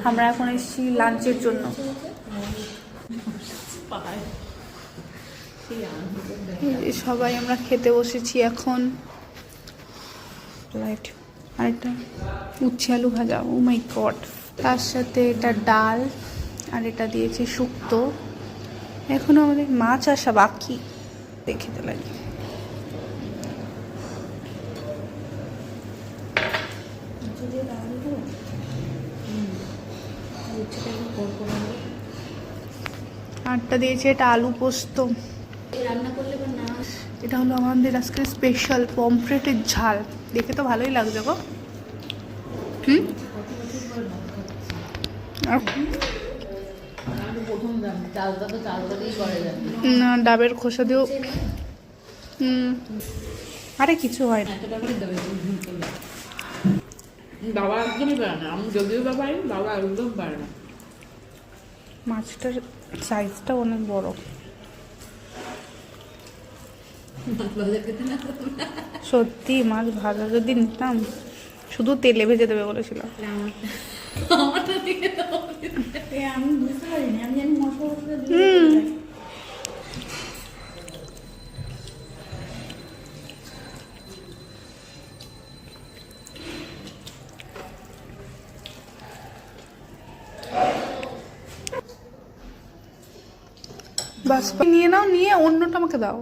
আমরা এখন এসেছি লাঞ্চের জন্য। সবাই আমরা খেতে বসেছি এখন। আরেকটা উচ্ছে আলু ভাজা, ও মাই গড। তার সাথে এটা ডাল, আর এটা দিয়েছে শুক্তো। এখনো আমাদের মাছ আসা বাকি, দেখতে লাগে। আরটা দিয়েছে এটা আলু পোস্ত। এটা হলো আমাদের আজকে স্পেশাল পমফ্রেটের ঝাল। দেখে তো ভালোই লাগছে গো। না, ডাবের খোসা দিয়েও। আরে কিছু হয় না। বাবা একদমই পারে না, আমি যদিও বা পারি, বাবা একদম পারে না। মাছটার সাইজটা অনেক বড়। সত্যি মাছ ভাজা যদি নিতাম, শুধু তেলে ভেজে দেবে বলেছিল। আমি বুঝতে পারিনি, আমি জানি মশলা। বাস নিয়ে নাও, নিয়ে অন্যটা আমাকে দাও।